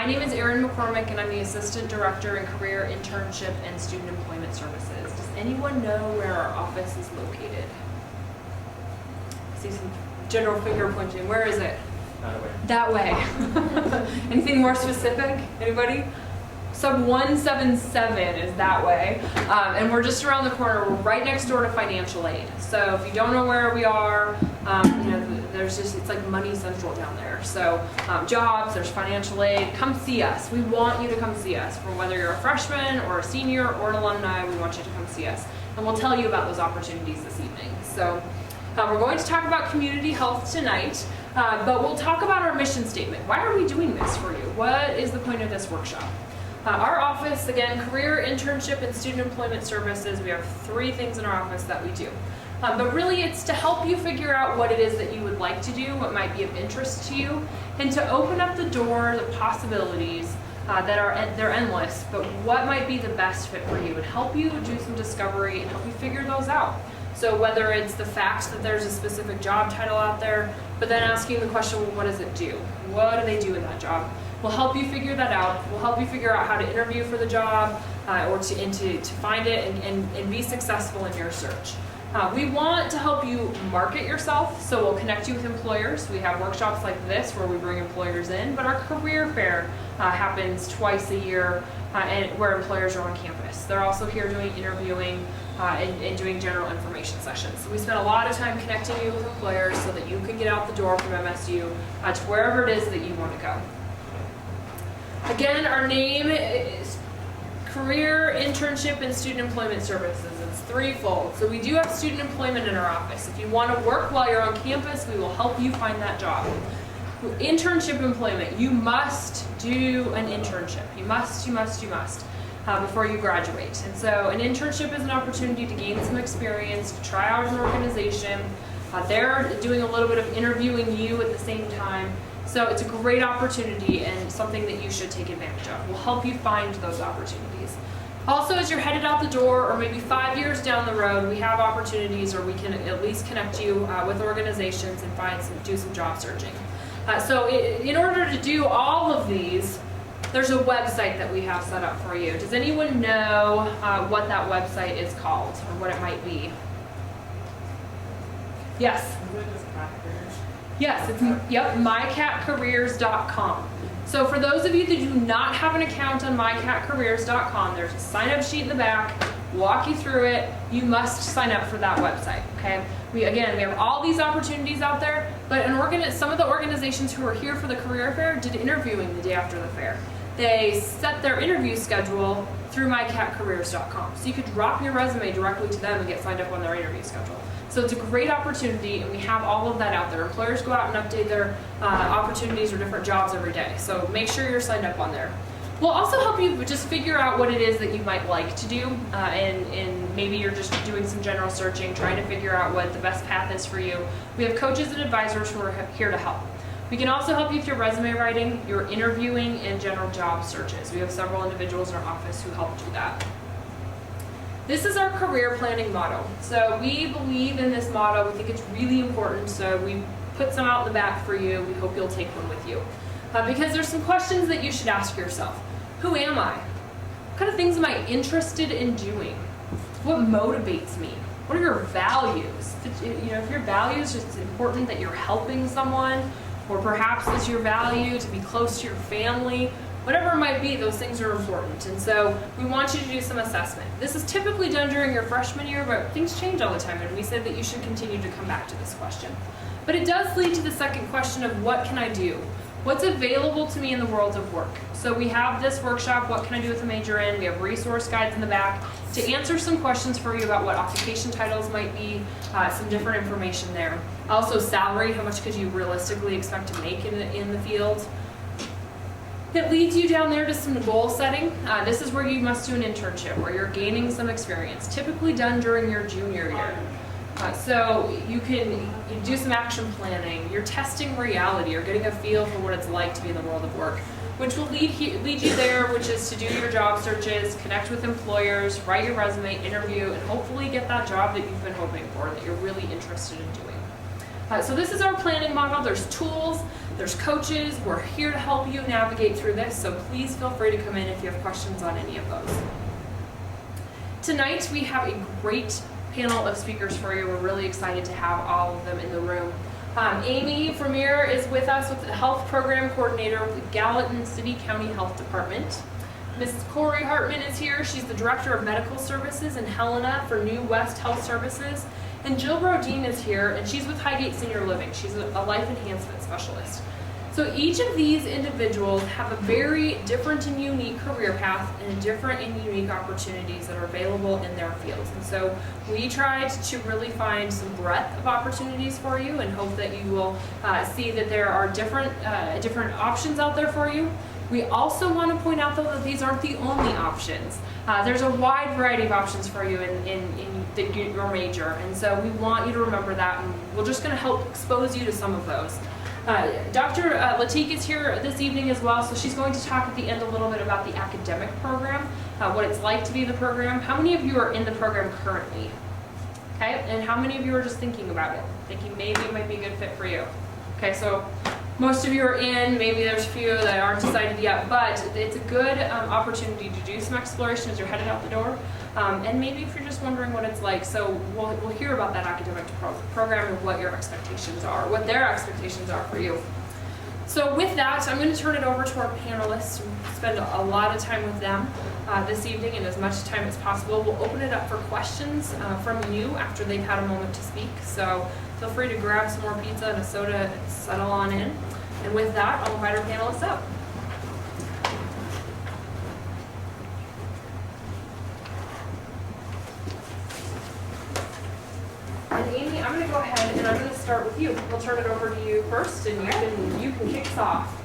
My name is Erin McCormick, and I'm the Assistant Director in Career, Internship, and Student Employment Services. Does anyone know where our office is located? I see some general finger pointing. Where is it? That way. Anything more specific? Anybody? Sub 177 is that way, and we're just around the corner. We're right next door to financial aid. So if you don't know where we are, it's like money central down there. So jobs, there's financial aid. Come see us. We want you to come see us. From whether you're a freshman or a senior or an alumni, we want you to come see us, and we'll tell you about those opportunities this evening. So we're going to talk about community health tonight, but we'll talk about our mission statement. Why are we doing this for you? What is the point of this workshop? Our office, again, Career, Internship, and Student Employment Services. We have 3 things in our office that we do. But really it's to help you figure out what it is that you would like to do, what might be of interest to you, and to open up the door, the possibilities they're endless, but what might be the best fit for you, and help you do some discovery and help you figure those out. So whether it's the fact that there's a specific job title out there, but then asking the question, well, what does it do? What do they do in that job? We'll help you figure that out. We'll help you figure out how to interview for the job or to find it and be successful in your search. We want to help you market yourself, so we'll connect you with employers. We have workshops like this where we bring employers in, but our career fair happens twice a year and where employers are on campus. They're also here doing interviewing and doing general information sessions. So we spend a lot of time connecting you with employers so that you can get out the door from MSU to wherever it is that you want to go. Again, our name is Career, Internship, and Student Employment Services. It's threefold. So we do have student employment in our office. If you want to work while you're on campus, we will help you find that job. Internship employment, you must do an internship. You must before you graduate. And so an internship is an opportunity to gain some experience, to try out an organization. They're doing a little bit of interviewing you at the same time. So it's a great opportunity and something that you should take advantage of. We'll help you find those opportunities. Also, as you're headed out the door, or maybe 5 years down the road, we have opportunities, or we can at least connect you with organizations and do some job searching. So in order to do all of these, there's a website that we have set up for you. Does anyone know what that website is called, or what it might be? Yes? Yes, it's mycatcareers.com. So for those of you that do not have an account on mycatcareers.com, there's a sign-up sheet in the back, walk you through it. You must sign up for that website, okay? We have all these opportunities out there, but some of the organizations who are here for the career fair did interviewing the day after the fair. They set their interview schedule through mycatcareers.com. So you could drop your resume directly to them and get signed up on their interview schedule. So it's a great opportunity, and we have all of that out there. Employers go out and update their opportunities or different jobs every day. So make sure you're signed up on there. We'll also help you just figure out what it is that you might like to do, and maybe you're just doing some general searching, trying to figure out what the best path is for you. We have coaches and advisors who are here to help. We can also help you with your resume writing, your interviewing, and general job searches. We have several individuals in our office who help do that. This is our career planning model. So we believe in this model. We think it's really important. So we put some out in the back for you. We hope you'll take one with you. Because there's some questions that you should ask yourself. Who am I? What kind of things am I interested in doing? What motivates me? What are your values? If your values, it's important that you're helping someone, or perhaps it's your value to be close to your family. Whatever it might be, those things are important. And so we want you to do some assessment. This is typically done during your freshman year, but things change all the time, and we said that you should continue to come back to this question. But it does lead to the second question of what can I do? What's available to me in the world of work? So we have this workshop, what can I do with a major in? We have resource guides in the back to answer some questions for you about what occupation titles might be, some different information there. Also salary, how much could you realistically expect to make in the field? It leads you down there to some goal setting. This is where you must do an internship, where you're gaining some experience, typically done during your junior year. So you do some action planning. You're testing reality. You're getting a feel for what it's like to be in the world of work, which will lead you there, which is to do your job searches, connect with employers, write your resume, interview, and hopefully get that job that you've been hoping for, that you're really interested in doing. So this is our planning model. There's tools There's coaches. We're here to help you navigate through this, so please feel free to come in if you have questions on any of those. Tonight we have a great panel of speakers for you. We're really excited to have all of them in the room. Amy Fremier is with us, with the Health Program Coordinator with the Gallatin County Health Department. Mrs. Cory Hartman is here. She's the Director of Medical Services, and Helena for New West Health Services. And Jill Brodin is here, and she's with Highgate Senior Living. She's a Life Enhancement Specialist. So each of these individuals have a very different and unique career path and different and unique opportunities that are available in their fields. And so we tried to really find some breadth of opportunities for you and hope that you will see that there are different options out there for you. We also want to point out, though, that these aren't the only options. There's a wide variety of options for you in your major, and so we want you to remember that, and we're just going to help expose you to some of those. Dr. Letiecq is here this evening as well, so she's going to talk at the end a little bit about the academic program, what it's like to be in the program. How many of you are in the program currently? Okay, and how many of you are just thinking about it, thinking maybe it might be a good fit for you? Okay, so most of you are in, maybe there's a few that aren't decided yet, but it's a good opportunity to do some exploration as you're headed out the door. And maybe if you're just wondering what it's like, so we'll hear about that academic program and what your expectations are, what their expectations are for you. So with that, I'm going to turn it over to our panelists and spend a lot of time with them this evening, and as much time as possible. We'll open it up for questions from you after they've had a moment to speak. So feel free to grab some more pizza and a soda and settle on in. And with that, I'll invite our panelists up. And Amy, I'm going to go ahead and I'm going to start with you. We'll turn it over to you first, and you can kick us off.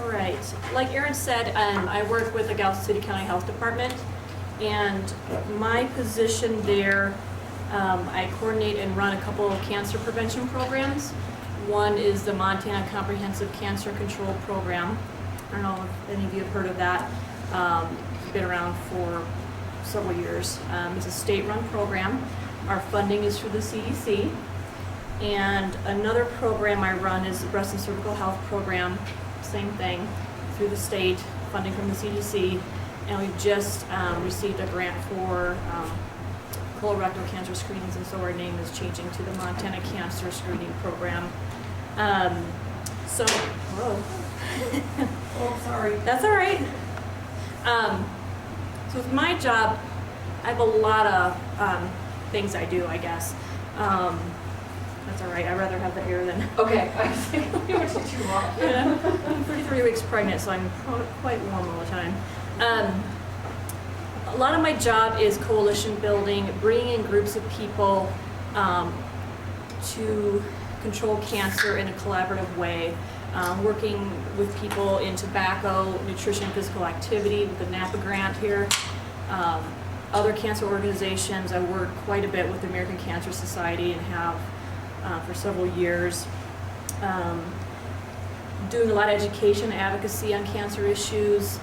All right. Like Erin said, I work with the Gallatin County Health Department, and my position there, I coordinate and run a couple of cancer prevention programs. One is the Montana Comprehensive Cancer Control Program. I don't know if any of you have heard of that. It's been around for several years. It's a state-run program. Our funding is through the CDC. And another program I run is the Breast and Cervical Health Program. Same thing, through the state, funding from the CDC. And we've just received a grant for colorectal cancer screenings, and so our name is changing to the Montana Cancer Screening Program. Whoa. Oh, sorry. That's all right. So with my job, I have a lot of things I do, I guess. That's all right. I'd rather have the hair than... Okay. I was thinking, what did you want? Yeah. I'm 33 weeks pregnant, so I'm quite warm all the time. A lot of my job is coalition building, bringing in groups of people to control cancer in a collaborative way, working with people in tobacco, nutrition, physical activity with the NAPA grant here. Other cancer organizations, I work quite a bit with the American Cancer Society and have for several years. Doing a lot of education, advocacy on cancer issues.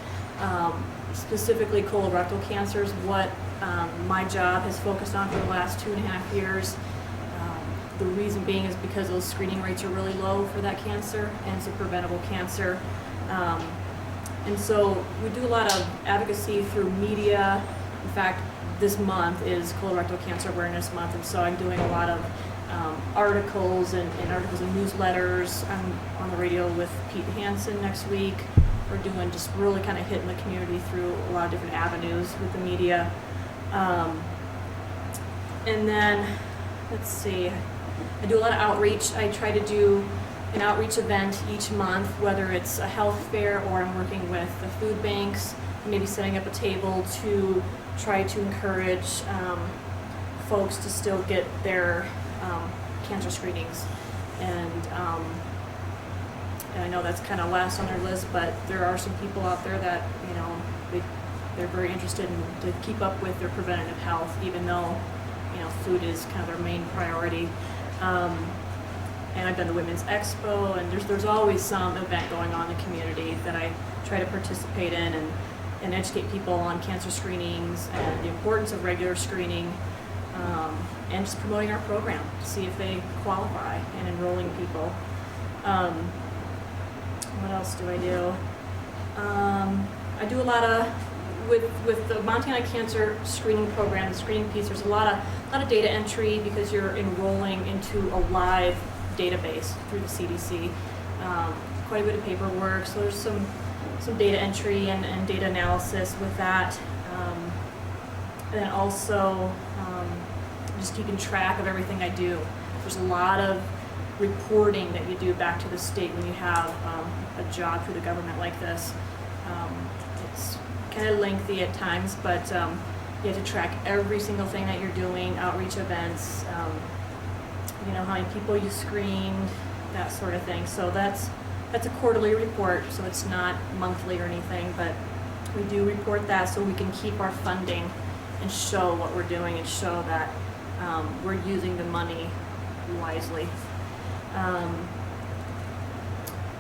Specifically colorectal cancer is what my job has focused on for the last 2.5 years. The reason being is because those screening rates are really low for that cancer, and it's a preventable cancer. And so we do a lot of advocacy through media. In fact, this month is Colorectal Cancer Awareness Month, and so I'm doing a lot of articles and articles and newsletters. I'm on the radio with Pete Hansen next week. We're doing just really kind of hitting the community through a lot of different avenues with the media. And then, let's see, I do a lot of outreach. I try to do an outreach event each month, whether it's a health fair or I'm working with the food banks, maybe setting up a table to try to encourage folks to still get their cancer screenings. And I know that's kind of last on their list, but there are some people out there that, you know, they're very interested in to keep up with their preventative health, even though, you know, food is kind of their main priority. And I've done the Women's Expo, and there's always some event going on in the community that I try to participate in, and and educate people on cancer screenings and the importance of regular screening, and just promoting our program to see if they qualify and enrolling people. What else do I do? I do a lot of, with the Montana Cancer Screening Program, the screening piece, there's a lot of data entry because you're enrolling into a live database through the CDC. Quite a bit of paperwork, so there's some data entry and data analysis with that. And then also just keeping track of everything I do. There's a lot of reporting that you do back to the state when you have a job through the government like this. It's kind of lengthy at times, but you have to track every single thing that you're doing, outreach events, how many people you screened, that sort of thing. So that's a quarterly report, so it's not monthly or anything, but we do report that so we can keep our funding and show what we're doing and show that we're using the money wisely.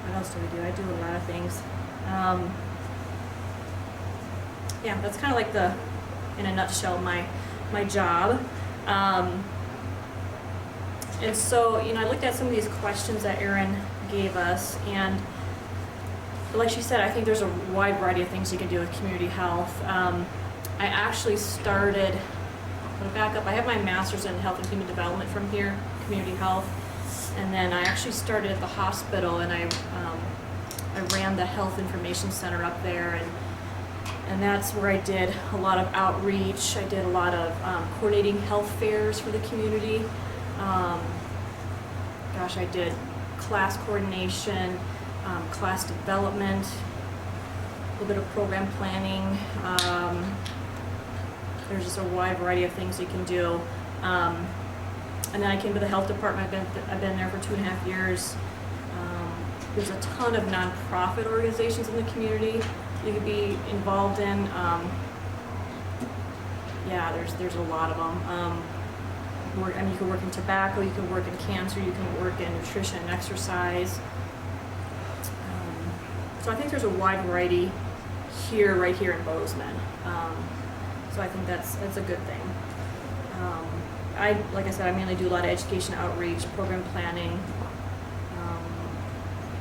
What else do we do? I do a lot of things. Yeah, that's kind of like in a nutshell, my job. And so, I looked at some of these questions that Erin gave us, and like she said, I think there's a wide variety of things you can do with community health. I actually started, I'm gonna back up, I have my master's in health and human development from here, community health, and then I actually started at the hospital, and I ran the health information center up there, and that's where I did a lot of outreach. I did a lot of coordinating health fairs for the community. I did class coordination, class development, a little bit of program planning. There's just a wide variety of things you can do. And then I came to the health department. I've been there for 2.5 years. There's a ton of nonprofit organizations in the community you could be involved in. There's a lot of them. You can work in tobacco, you can work in cancer, you can work in nutrition and exercise. So I think there's a wide variety right here in Bozeman. So I think that's a good thing. Like I said, I mainly do a lot of education outreach, program planning.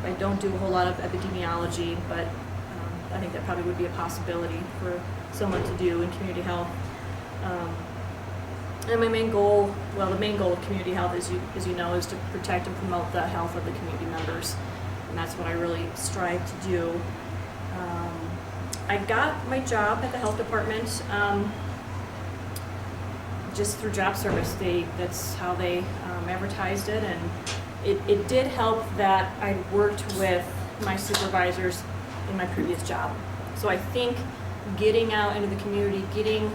I don't do a whole lot of epidemiology, but I think that probably would be a possibility for someone to do in community health. And my main goal, the main goal of community health, as you know, is to protect and promote the health of the community members. And that's what I really strive to do. I got my job at the health department just through job service. That's how they advertised it, and it did help that I worked with my supervisors in my previous job. So I think getting out into the community, getting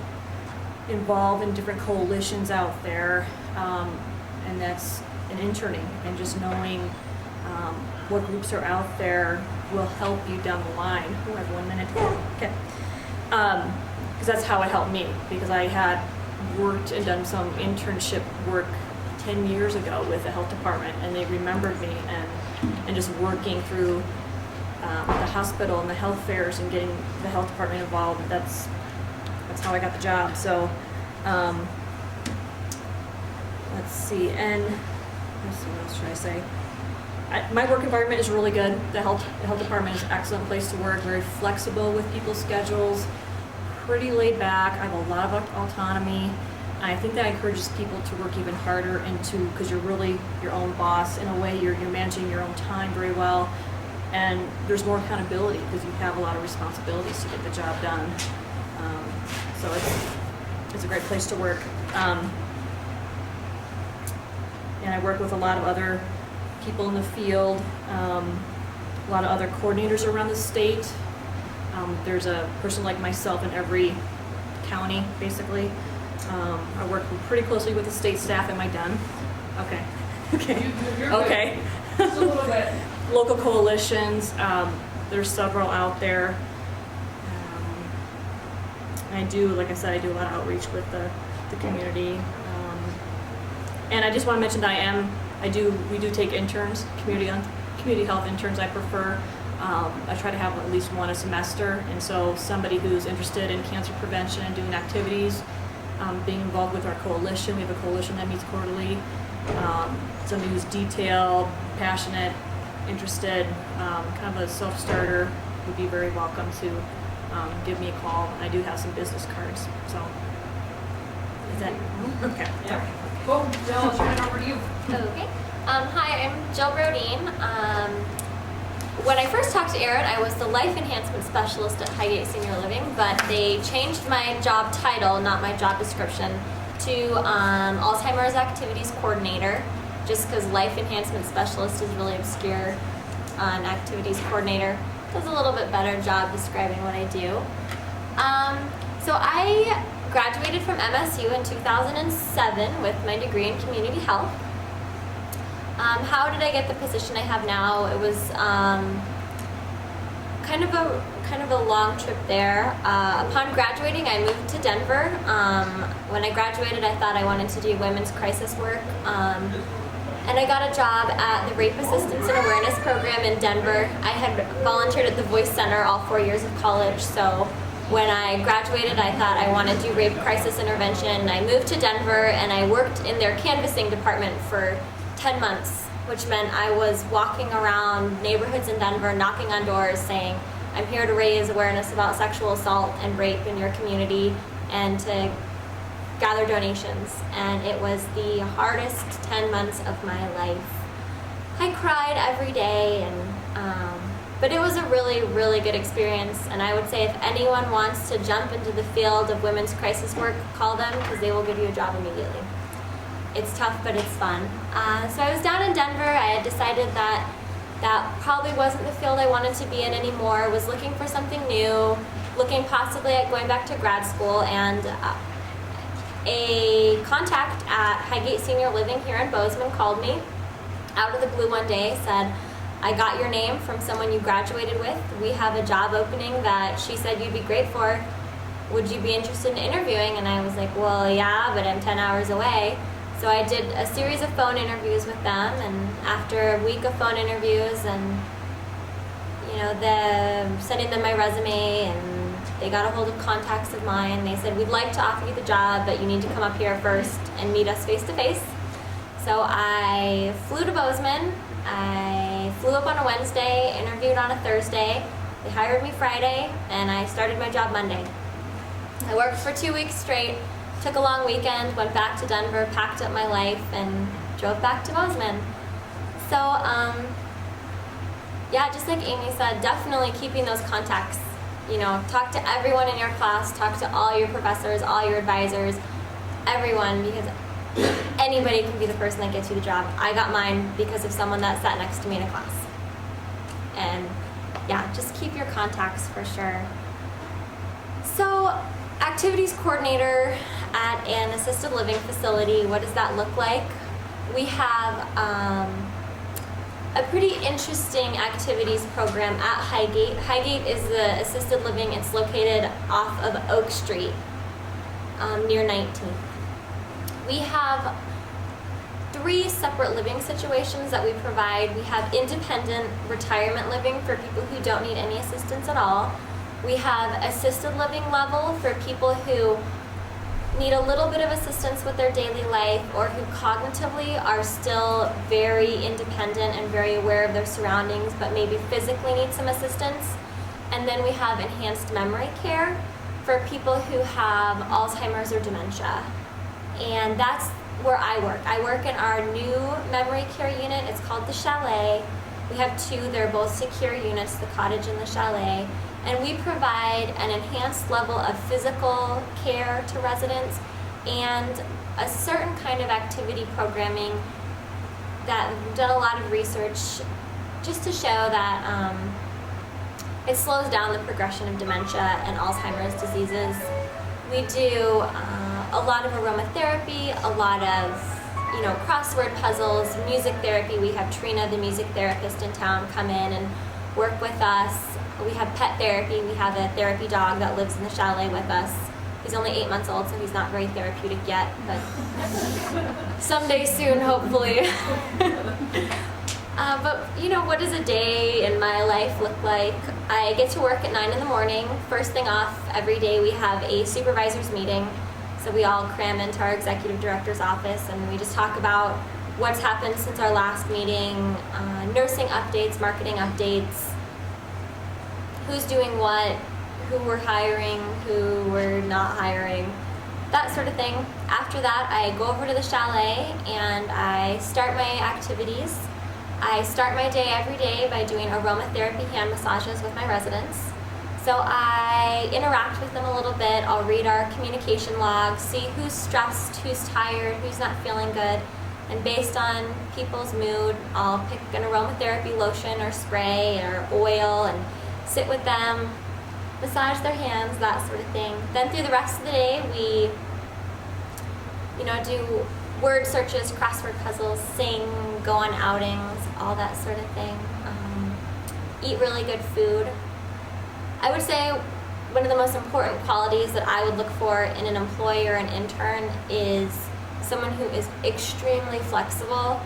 involved in different coalitions out there, and that's an interning, and just knowing what groups are out there will help you down the line. Oh, I have 1 minute. Okay. Because that's how it helped me, because I had worked and done some internship work 10 years ago with the health department, and they remembered me, and just working through the hospital and the health fairs and getting the health department involved. That's how I got the job. So let's see, what else should I say? My work environment is really good. The health department is an excellent place to work, very flexible with people's schedules, pretty laid back. I have a lot of autonomy. I think that encourages people to work even harder because you're really your own boss. In a way, you're managing your own time very well, and there's more accountability because you have a lot of responsibilities to get the job done. So it's a great place to work. And I work with a lot of other people in the field, a lot of other coordinators around the state. There's a person like myself in every county, basically. I work pretty closely with the state staff. Am I done? Okay. Okay. You're okay. Just a little bit. Local coalitions. There's several out there. I do, like I said, I do a lot of outreach with the community. And I just want to mention that we do take interns, community health interns. I prefer I try to have at least one a semester, and so somebody who's interested in cancer prevention and doing activities, being involved with our coalition. We have a coalition that meets quarterly. Somebody who's detailed, passionate, interested, kind of a self-starter would be very welcome to give me a call. I do have some business cards, so is that okay? Yeah. Cool. Jill, I'll turn it over to you. Okay. Hi, I'm Jill Brodin. When I first talked to Erin, I was the Life Enhancement Specialist at Highgate Senior Living, but they changed my job title, not my job description, to Alzheimer's Activities Coordinator, just because Life Enhancement Specialist is really obscure. Activities Coordinator does a little bit better job describing what I do. So I graduated from MSU in 2007 with my degree in community health. How did I get the position I have now? It was kind of a long trip there. Upon graduating, I moved to Denver. When I graduated, I thought I wanted to do women's crisis work. And I got a job at the Rape Assistance and Awareness Program in Denver. I had volunteered at the Voice Center all 4 years of college, so when I graduated, I thought I wanted to do rape crisis intervention. I moved to Denver and I worked in their canvassing department for 10 months, which meant I was walking around neighborhoods in Denver, knocking on doors saying, I'm here to raise awareness about sexual assault and rape in your community and to gather donations. And it was the hardest 10 months of my life. I cried every day, but it was a really, really good experience. And I would say if anyone wants to jump into the field of women's crisis work, call them because they will give you a job immediately. It's tough, but it's fun. So I was down in Denver. I had decided that that probably wasn't the field I wanted to be in anymore. Was looking for something new, looking possibly at going back to grad school, and a contact at Highgate Senior Living here in Bozeman called me out of the blue one day, said, I got your name from someone you graduated with. We have a job opening that she said you'd be great for. Would you be interested in interviewing? And I was like, well, yeah, but I'm 10 hours away. So I did a series of phone interviews with them, and after a week of phone interviews and sending them my resume, and they got a hold of contacts of mine, they said, we'd like to offer you the job, but you need to come up here first and meet us face to face. So I flew to Bozeman. I flew up on a Wednesday, interviewed on a Thursday. They hired me Friday, and I started my job Monday. I worked for 2 weeks straight. Took a long weekend, went back to Denver, packed up my life, and drove back to Bozeman. So, yeah, just like Amy said, definitely keeping those contacts. Talk to everyone in your class, talk to all your professors, all your advisors, everyone, because anybody can be the person that gets you the job. I got mine because of someone that sat next to me in a class. And yeah, just keep your contacts for sure. So, activities coordinator at an assisted living facility, what does that look like? We have a pretty interesting activities program at Highgate. Highgate is the assisted living. It's located off of Oak Street near 19th. We have 3 separate living situations that we provide. We have independent retirement living for people who don't need any assistance at all. We have assisted living level for people who need a little bit of assistance with their daily life or who cognitively are still very independent and very aware of their surroundings but maybe physically need some assistance. And then we have enhanced memory care for people who have Alzheimer's or dementia. And that's where I work. I work in our new memory care unit. It's called the Chalet. We have 2. They're both secure units, the cottage and the chalet. And we provide an enhanced level of physical care to residents and a certain kind of activity programming that we've done a lot of research just to show that it slows down the progression of dementia and Alzheimer's diseases. We do a lot of aromatherapy, a lot of crossword puzzles, music therapy. We have Trina, the music therapist in town, come in and work with us. We have pet therapy. We have a therapy dog that lives in the chalet with us. He's only 8 months old, so he's not very therapeutic yet, but someday soon, hopefully. But you know, what does a day in my life look like? I get to work at 9 in the morning. First thing off, every day we have a supervisor's meeting. So we all cram into our executive director's office and we just talk about what's happened since our last meeting, nursing updates, marketing updates, who's doing what, who we're hiring, who we're not hiring, that sort of thing. After that, I go over to the chalet and I start my activities. I start my day every day by doing aromatherapy hand massages with my residents. So I interact with them a little bit. I'll read our communication log, see who's stressed, who's tired, who's not feeling good. And based on people's mood, I'll pick an aromatherapy lotion or spray or oil and sit with them, massage their hands, that sort of thing. Then through the rest of the day, we, do word searches, crossword puzzles, sing, go on outings, all that sort of thing. Eat really good food. I would say one of the most important qualities that I would look for in an employee or an intern is someone who is extremely flexible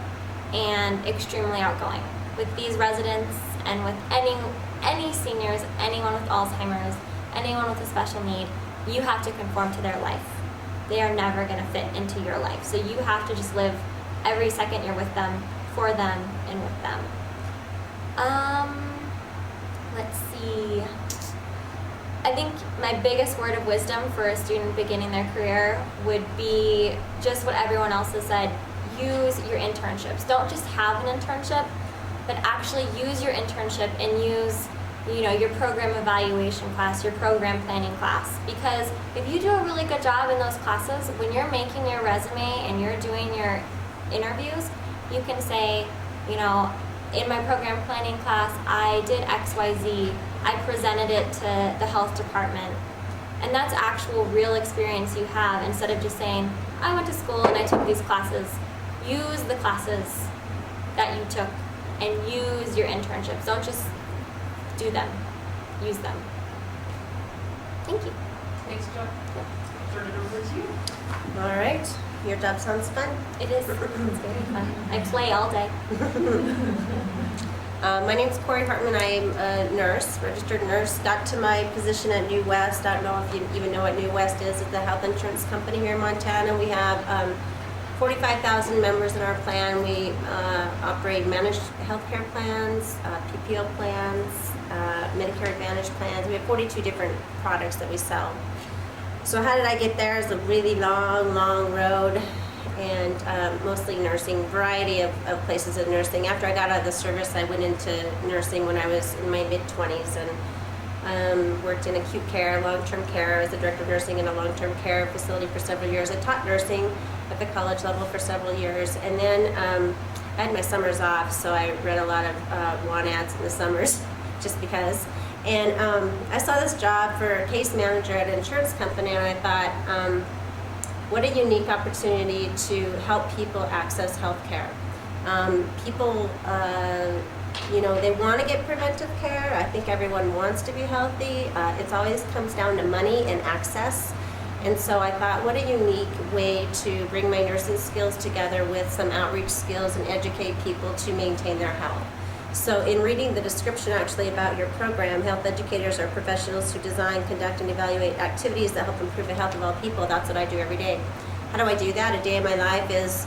and extremely outgoing. With these residents and with any seniors, anyone with Alzheimer's, anyone with a special need, you have to conform to their life. They are never going to fit into your life. So you have to just live every second you're with them, for them, and with them. Let's see. I think my biggest word of wisdom for a student beginning their career would be just what everyone else has said. Use your internships. Don't just have an internship, but actually use your internship and use your program evaluation class, your program planning class. Because if you do a really good job in those classes, when you're making your resume and you're doing your interviews, you can say, in my program planning class, I did XYZ. I presented it to the health department. And that's actual real experience you have instead of just saying, I went to school and I took these classes. Use the classes that you took and use your internships. Don't just do them. Use them. Thank you. Thanks, John. Turn it over to you. All right. Your job sounds fun. It is. It's very fun. I play all day. My name's Cory Hartman. I'm a nurse, registered nurse. Got to my position at New West. I don't know if you even know what New West is. It's a health insurance company here in Montana. We have 45,000 members in our plan. We operate managed healthcare plans, PPO plans, Medicare Advantage plans. We have 42 different products that we sell. So how did I get there? It's a really long road, and mostly nursing, variety of places in nursing. After I got out of the service, I went into nursing when I was in my mid-20s and worked in acute care, long-term care. I was a director of nursing in a long-term care facility for several years. I taught nursing at the college level for several years, and then I had my summers off, so I read a lot of want ads in the summers, just because. And I saw this job for a case manager at an insurance company, and I thought, what a unique opportunity to help people access health care. People, they want to get preventive care. I think everyone wants to be healthy. It always comes down to money and access. And so I thought, what a unique way to bring my nursing skills together with some outreach skills and educate people to maintain their health. So in reading the description actually about your program, health educators are professionals who design, conduct, and evaluate activities that help improve the health of all people. That's what I do every day. How do I do that? A day in my life is,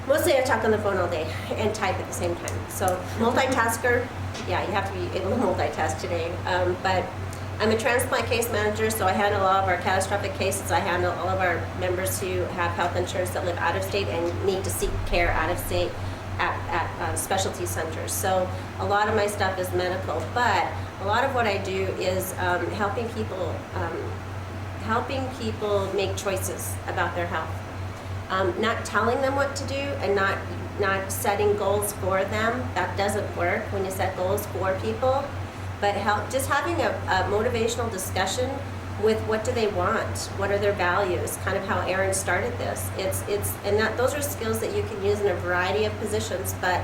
mostly I talk on the phone all day and type at the same time. So multitasker, yeah, you have to be able to multitask today. But I'm a transplant case manager, so I handle all of our catastrophic cases. I handle all of our members who have health insurance that live out of state and need to seek care out of state at specialty centers. So a lot of my stuff is medical, but a lot of what I do is helping people make choices about their health. Not telling them what to do and not setting goals for them. That doesn't work when you set goals for people. But just having a motivational discussion with what do they want, what are their values, kind of how Erin started this. Those are skills that you can use in a variety of positions, but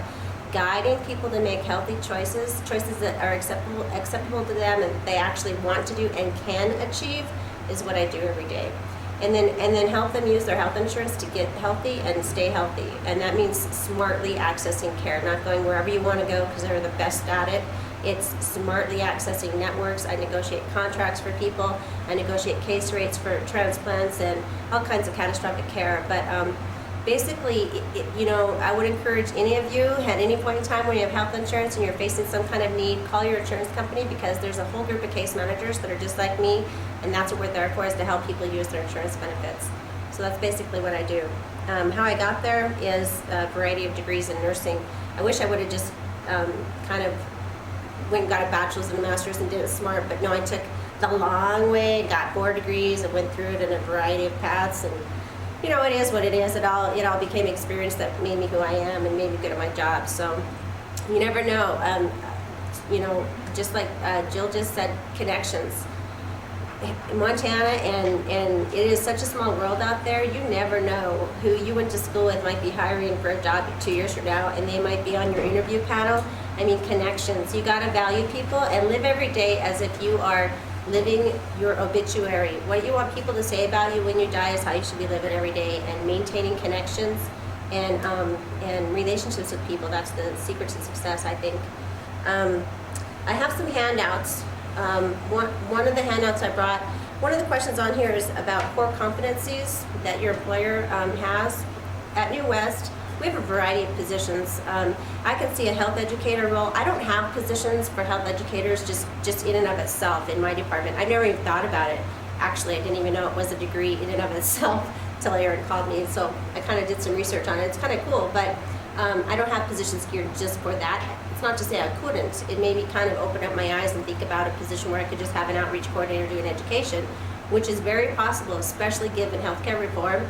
guiding people to make healthy choices that are acceptable to them and they actually want to do and can achieve is what I do every day. and then help them use their health insurance to get healthy and stay healthy. And that means smartly accessing care, not going wherever you want to go because they're the best at it. It's smartly accessing networks. I negotiate contracts for people. I negotiate case rates for transplants and all kinds of catastrophic care. But basically, I would encourage any of you at any point in time when you have health insurance and you're facing some kind of need, call your insurance company, because there's a whole group of case managers that are just like me, and that's what we're there for, is to help people use their insurance benefits. So that's basically what I do. How I got there is a variety of degrees in nursing. I wish I would have just kind of went and got a bachelor's and a master's and did it smart, but no, I took the long way, got 4 degrees, and went through it in a variety of paths, and it is what it is. It all became experience that made me who I am and made me good at my job. So you never know. Just like Jill just said, connections. In Montana, and it is such a small world out there, you never know who you went to school with might be hiring for a job 2 years from now, and they might be on your interview panel. I mean, connections. You gotta value people and live every day as if you are living your obituary. What you want people to say about you when you die is how you should be living every day, and maintaining connections and relationships with people. That's the secret to success, I think. I have some handouts. One of the handouts I brought, one of the questions on here is about core competencies that your employer has. At New West, we have a variety of positions. I can see a health educator role. I don't have positions for health educators just in and of itself in my department. I've never even thought about it. Actually, I didn't even know it was a degree in and of itself until Aaron called me. So I kind of did some research on it. It's kind of cool, but I don't have positions geared just for that. It's not to say I couldn't. It made me kind of open up my eyes and think about a position where I could just have an outreach coordinator doing education, which is very possible, especially given healthcare reform.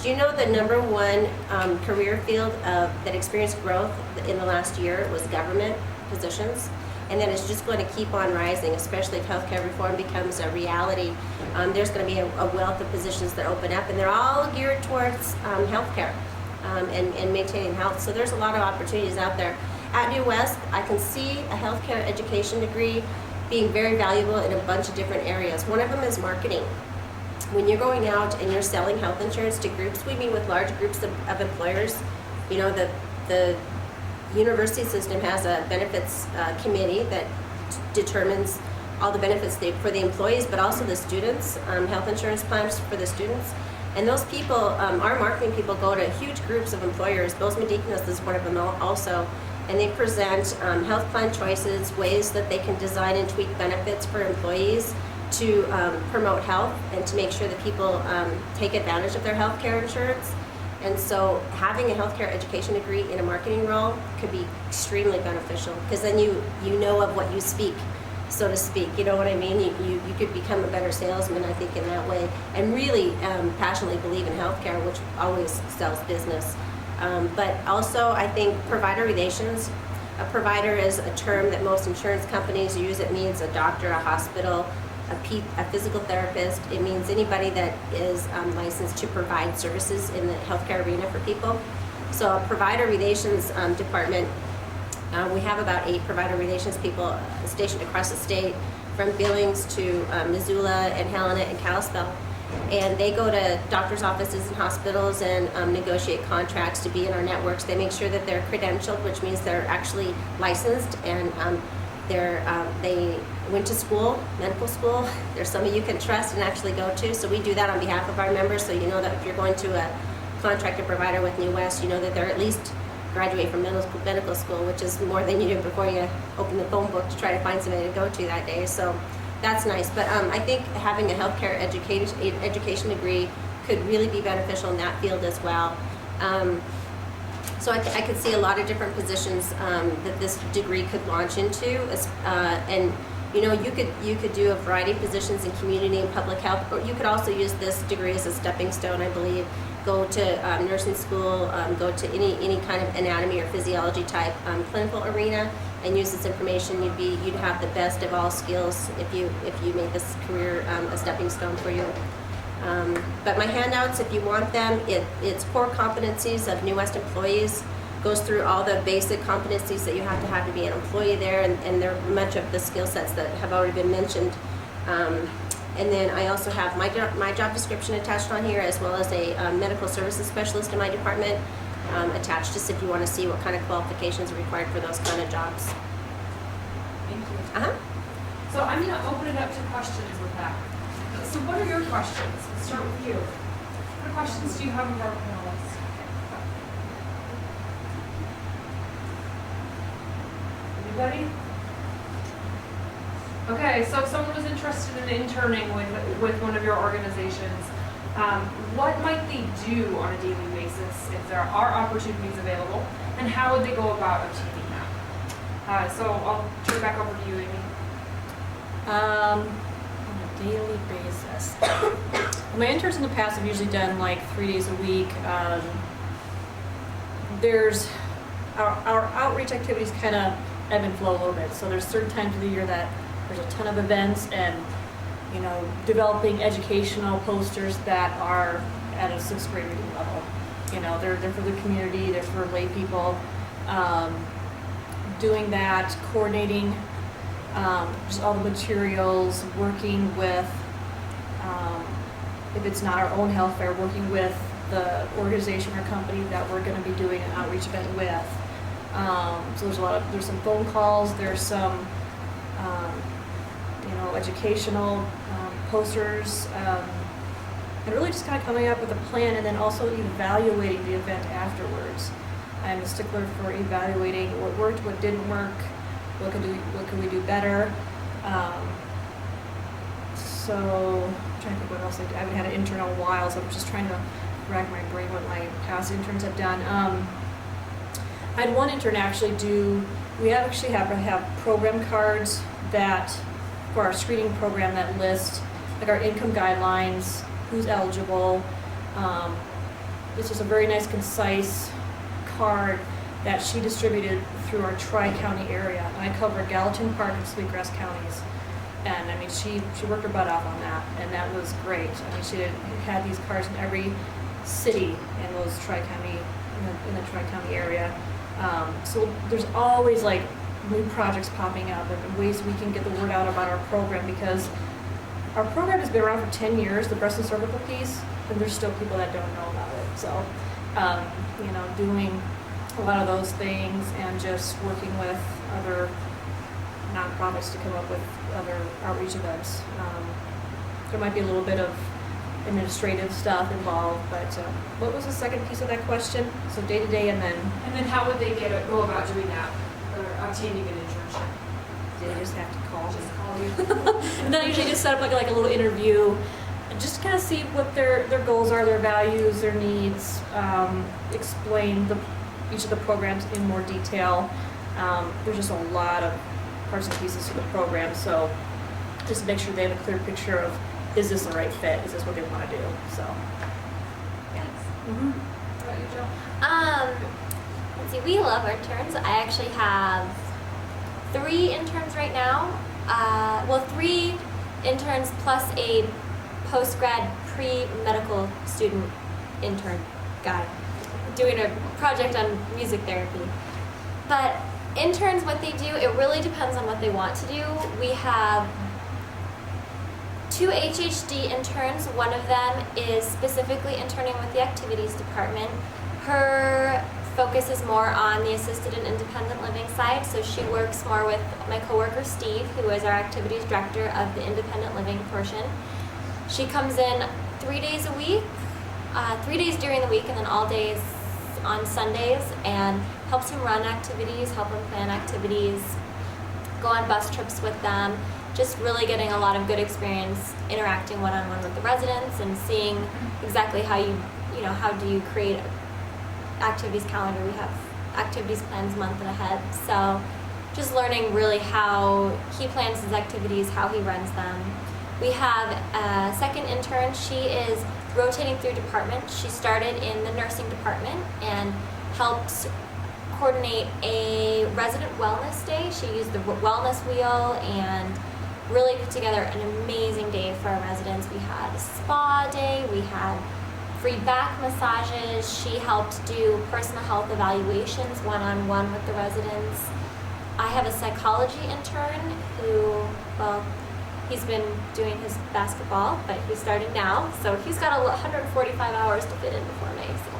Do you know the #1 career field that experienced growth in the last year was government positions? And then it's just going to keep on rising, especially if healthcare reform becomes a reality. There's going to be a wealth of positions that open up, and they're all geared towards healthcare and maintaining health. So there's a lot of opportunities out there. At New West, I can see a healthcare education degree being very valuable in a bunch of different areas. One of them is marketing. When you're going out and you're selling health insurance to groups, we meet with large groups of employers. The university system has a benefits committee that determines all the benefits for the employees, but also the students, health insurance plans for the students. And those people, our marketing people, go to huge groups of employers. Bose Medicanos is one of them also. And they present health plan choices, ways that they can design and tweak benefits for employees to promote health and to make sure that people take advantage of their health care insurance. And so having a healthcare education degree in a marketing role could be extremely beneficial, because then you know of what you speak, so to speak. You know what I mean? You could become a better salesman, I think, in that way, and really passionately believe in healthcare, which always sells business. But also, I think provider relations. A provider is a term that most insurance companies use. It means a doctor, a hospital, a physical therapist. It means anybody that is licensed to provide services in the healthcare arena for people. So a provider relations department, we have about 8 provider relations people stationed across the state, from Billings to Missoula and Helena and Kalispell. And they go to doctors' offices and hospitals and negotiate contracts to be in our networks. They make sure that they're credentialed, which means they're actually licensed, and they went to school, medical school. There's somebody you can trust and actually go to. So we do that on behalf of our members. So you know that if you're going to a contracted provider with New West, you know that they're at least graduate from medical school, which is more than you do before you open the phone book to try to find somebody to go to that day. So that's nice. But I think having a healthcare education degree could really be beneficial in that field as well. So I could see a lot of different positions that this degree could launch into, and you could do a variety of positions in community and public health, or you could also use this degree as a stepping stone, I believe. Go to nursing school, go to any kind of anatomy or physiology type clinical arena, and use this information. You'd have the best of all skills if you made this career a stepping stone for you. But my handouts, if you want them, it's core competencies of New West employees. Goes through all the basic competencies that you have to be an employee there, and there are much of the skill sets that have already been mentioned. And then I also have my job description attached on here, as well as a medical services specialist in my department attached, just if you want to see what kind of qualifications are required for those kind of jobs. Thank you. Uh-huh. So I'm going to open it up to questions with that. So what are your questions? Let's start with you. What questions do you have of our panelists? Anybody? Okay, so if someone was interested in interning with one of your organizations, what might they do on a daily basis if there are opportunities available, and how would they go about obtaining that? So I'll turn it back over to you, Amy. On a daily basis. My interns in the past have usually done like 3 days a week. There's our outreach activities kind of ebb and flow a little bit. So there's certain times of the year that there's a ton of events and, you know, developing educational posters that are at a 6th grade reading level. You know, they're for the community, they're for lay people. Doing that, coordinating just all the materials, working with, if it's not our own health fair, working with the organization or company that we're going to be doing an outreach event with. So there's some phone calls, there's some, you know, educational posters, and really just kind of coming up with a plan and then also evaluating the event afterwards. I'm a stickler for evaluating what worked, what didn't work, what could we do better. So I'm trying to think what else I haven't had an intern in a while, so I'm just trying to rack my brain what my past interns have done. I had one intern actually we actually have program cards that, for our screening program, that list like our income guidelines, who's eligible. It's just a very nice, concise card that she distributed through our tri-county area. And I cover Gallatin Park and Sweetgrass counties. And I mean, she worked her butt off on that, and that was great. I mean, she had these cards in every city in those tri-county, in the tri-county area. So there's always like new projects popping up and ways we can get the word out about our program, because our program has been around for 10 years, the breast and cervical piece, and there's still people that don't know about it. So, you know, doing a lot of those things and just working with other nonprofits to come up with other outreach events. There might be a little bit of administrative stuff involved, but what was the second piece of that question? So day to day, and then how would they go about doing that, or obtaining an internship? they just have to call. Just call you. And then I usually just set up like a little interview, and just kind of see what their goals are, their values, their needs, explain each of the programs in more detail. There's just a lot of parts and pieces to the program, so just make sure they have a clear picture of, is this the right fit? Is this what they want to do? So, yeah. Mm-hmm. What about you, Jill? Let's see, we love our interns. I actually have 3 interns right now. 3 interns plus a post-grad pre-medical student intern guy doing a project on music therapy. But interns, what they do, it really depends on what they want to do. We have 2 HHD interns. One of them is specifically interning with the activities department. Her focus is more on the assisted and independent living side, so she works more with my coworker Steve, who is our activities director of the independent living portion. She comes in 3 days a week, 3 days during the week, and then all days on Sundays, and helps him run activities, help him plan activities, go on bus trips with them, just really getting a lot of good experience interacting one-on-one with the residents and seeing exactly how how do you create an activities calendar. We have activities plans month and ahead, so just learning really how he plans his activities, how he runs them. We have a second intern. She is rotating through departments. She started in the nursing department and helped coordinate a resident wellness day. She used the wellness wheel and really put together an amazing day for our residents. We had a spa day, we had free back massages. She helped do personal health evaluations one-on-one with the residents. I have a psychology intern who, He's been doing his basketball, but he's starting now, so he's got 145 hours to fit in before May. So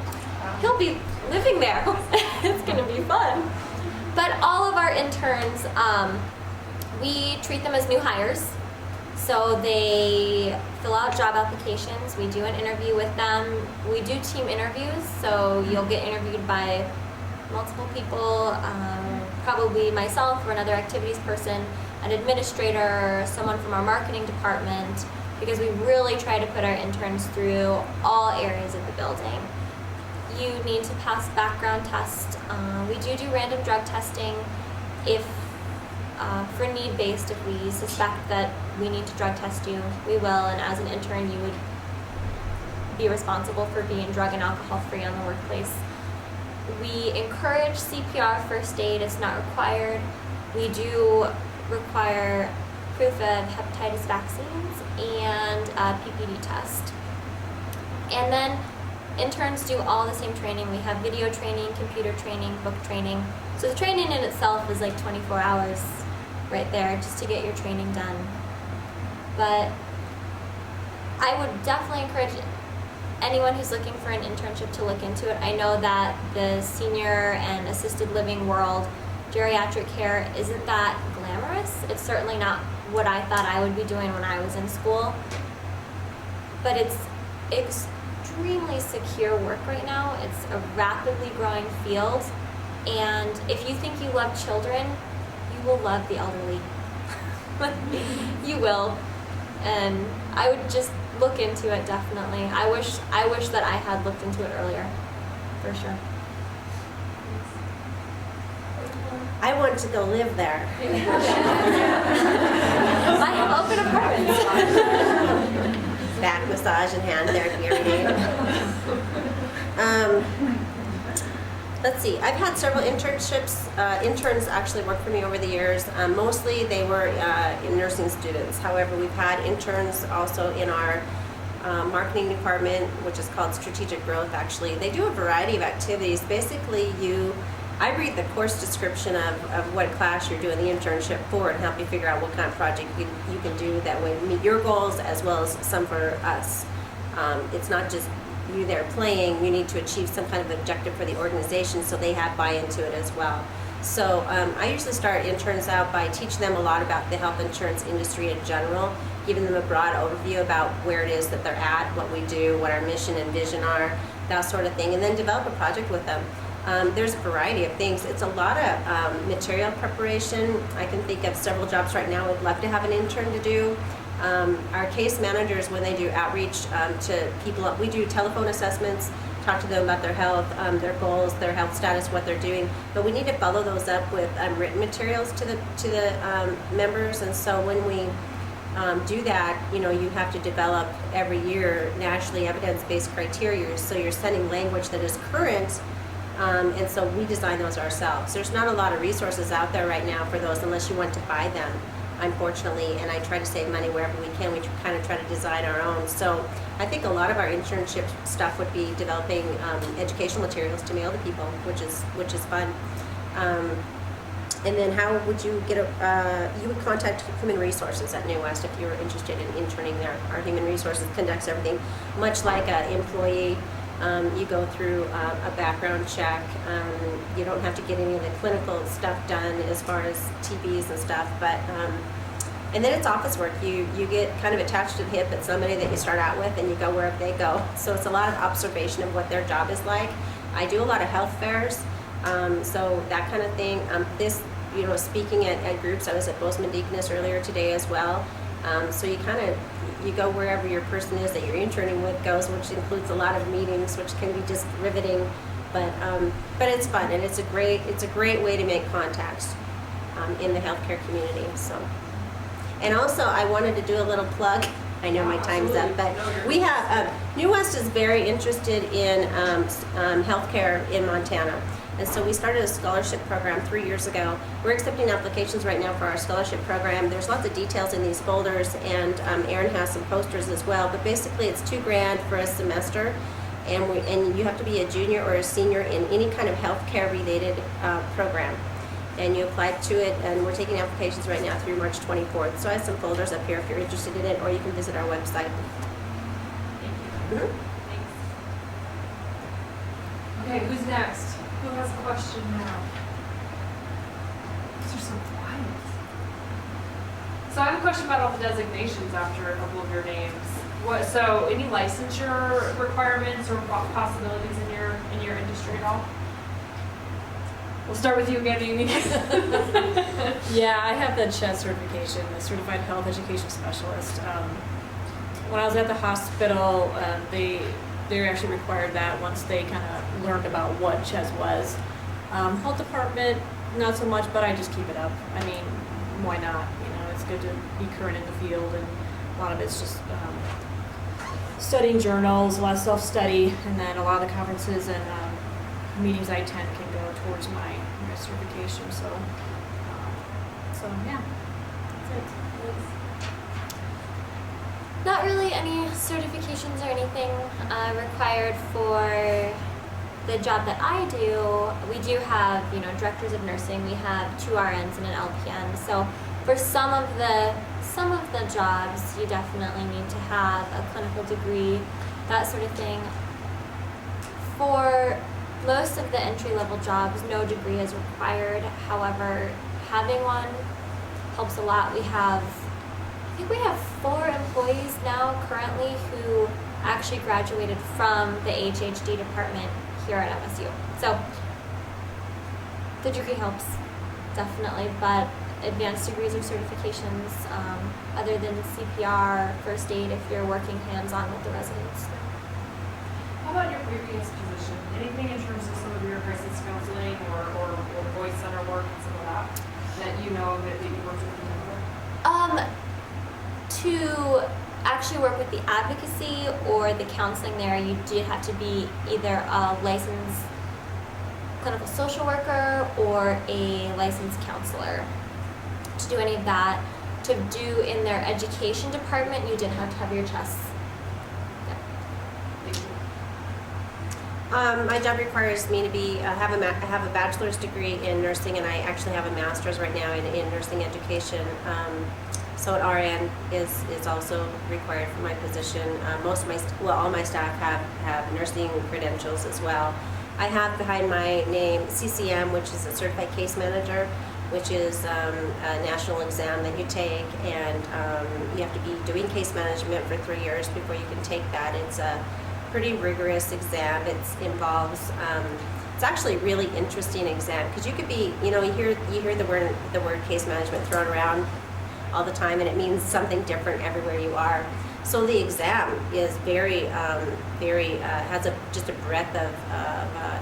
he'll be living there. It's gonna be fun. But all of our interns, we treat them as new hires. So they fill out job applications. We do an interview with them. We do team interviews, so you'll get interviewed by multiple people, probably myself or another activities person, an administrator, someone from our marketing department, because we really try to put our interns through all areas of the building. You need to pass background tests. We do random drug testing if for need-based. If we suspect that we need to drug test you, we will, and as an intern you would be responsible for being drug and alcohol free on the workplace. We encourage CPR, first aid. It's not required. We do require proof of hepatitis vaccines and a PPD test. And then interns do all the same training. We have video training, computer training, book training. So the training in itself is like 24 hours right there just to get your training done. But I would definitely encourage anyone who's looking for an internship to look into it. I know that the senior and assisted living world, geriatric care, isn't that glamorous. It's certainly not what I thought I would be doing when I was in school. But it's extremely secure work right now. It's a rapidly growing field. And if you think you love children, you will love the elderly. You will. And I would just look into it, definitely. I wish that I had looked into it earlier, for sure. I want to go live there. I have open apartments. Back massage and hand therapy every day. Let's see, I've had several internships. Interns actually worked for me over the years. Mostly they were in nursing students. However, we've had interns also in our marketing department, which is called strategic growth actually. They do a variety of activities. Basically, I read the course description of what class you're doing the internship for and help you figure out what kind of project you can do that would meet your goals as well as some for us. It's not just you there playing, you need to achieve some kind of objective for the organization, so they have buy into it as well. So I usually start interns out by teaching them a lot about the health insurance industry in general, giving them a broad overview about where it is that they're at, what we do, what our mission and vision are, that sort of thing, and then develop a project with them. There's a variety of things. It's a lot of material preparation. I can think of several jobs right now I'd love to have an intern to do. Our case managers, when they do outreach to people, we do telephone assessments, talk to them about their health, their goals, their health status, what they're doing. But we need to follow those up with written materials to the members. And so when we do that, you have to develop every year nationally evidence-based criteria. So you're sending language that is current. And so we design those ourselves. There's not a lot of resources out there right now for those unless you want to buy them, unfortunately, and I try to save money wherever we can. We kind of try to design our own. So I think a lot of our internship stuff would be developing educational materials to mail to people, which is fun. And then how would you get you would contact Human Resources at New West if you were interested in interning there. Our Human Resources conducts everything, much like an employee. You go through a background check. You don't have to get any of the clinical stuff done as far as TBs and stuff, but and then it's office work. You get kind of attached to the hip at somebody that you start out with, and you go wherever they go. So it's a lot of observation of what their job is like. I do a lot of health fairs, so that kind of thing. Speaking at groups. I was at Bozeman Deaconess earlier today as well. So you go wherever your person is that you're interning with goes, which includes a lot of meetings, which can be just riveting, but it's fun, and it's a great way to make contacts in the healthcare community. So, and also I wanted to do a little plug. I know my time's up, but we have New West is very interested in healthcare in Montana. And so we started a scholarship program 3 years ago. We're accepting applications right now for our scholarship program. There's lots of details in these folders, and Erin has some posters as well. But basically, it's $2,000 for a semester, and you have to be a junior or a senior in any kind of healthcare related program. and you apply to it, and we're taking applications right now through March 24th. So I have some folders up here if you're interested in it, or you can visit our website. Thank you. Mhm. Thanks. Okay, who's next? Who has a question now? These are so quiet. So I have a question about all the designations after a couple of your names. So any licensure requirements or possibilities in your industry at all? We'll start with you again, Amy. Yeah, I have the CHES certification, the Certified Health Education Specialist. When I was at the hospital, they actually required that once they kind of learned about what CHES was. Health department, not so much, but I just keep it up. I mean, why not? You know, it's good to be current in the field, and a lot of it's just studying journals, a lot of self-study, and then a lot of the conferences and meetings I attend can go towards my certification. So yeah, that's it. Not really any certifications or anything required for the job that I do. We do have, directors of nursing. We have 2 RNs and an LPN. So for some of the jobs, you definitely need to have a clinical degree, that sort of thing. For most of the entry-level jobs, no degree is required. However, having one helps a lot. I think we have 4 employees now currently who actually graduated from the HHD department here at MSU. So the degree helps, definitely, but advanced degrees or certifications, other than CPR, first aid, if you're working hands-on with the residents. How about your previous position? Anything in terms of some of your crisis counseling or voice center work and some of that you know that you worked with people? To actually work with the advocacy or the counseling there, you did have to be either a licensed clinical social worker or a licensed counselor. To do any of that, to do in their education department, you did have to have your CHES. My job requires me to have a bachelor's degree in nursing, and I actually have a master's right now in nursing education. So an RN is also required for my position. All my staff have nursing credentials as well. I have behind my name CCM, which is a certified case manager, which is a national exam that you take, and you have to be doing case management for 3 years before you can take that. It's a pretty rigorous exam. It's actually a really interesting exam, because you could be, you hear the word case management thrown around all the time, and it means something different everywhere you are. So the exam is has just a breadth of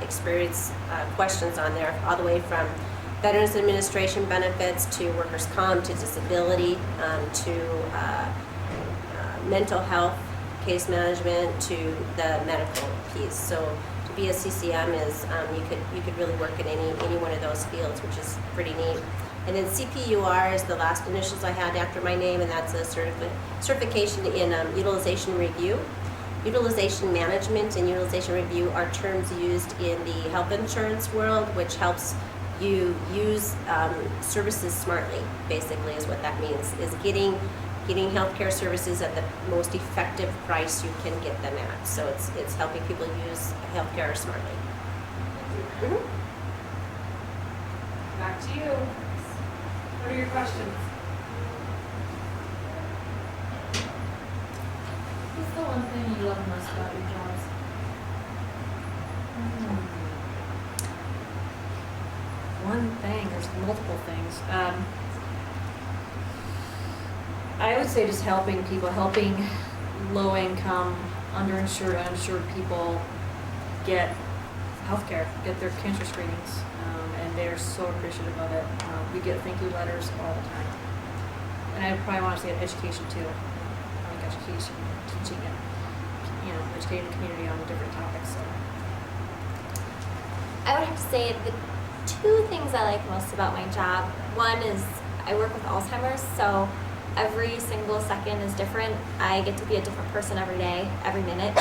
experience questions on there, all the way from Veterans Administration benefits to workers' comp to disability to mental health, case management to the medical piece. So to be a CCM is you could really work in any one of those fields, which is pretty neat. And then CPUR is the last initials I had after my name, and that's a certification in utilization review. Utilization management and utilization review are terms used in the health insurance world, which helps you use services smartly, basically is what that means, is getting healthcare services at the most effective price you can get them at. So it's helping people use healthcare smartly. Mm-hmm. Back to you. What are your questions? What's the one thing you love most about your jobs? One thing, there's multiple things. I would say just helping people, helping low-income, underinsured, uninsured people get healthcare, get their cancer screenings, and they're so appreciative of it. We get thank you letters all the time. And I probably want to say education too. I think education, teaching and, educating the community on different topics. So. I would have to say the 2 things I like most about my job. One is I work with Alzheimer's, so every single second is different. I get to be a different person every day, every minute.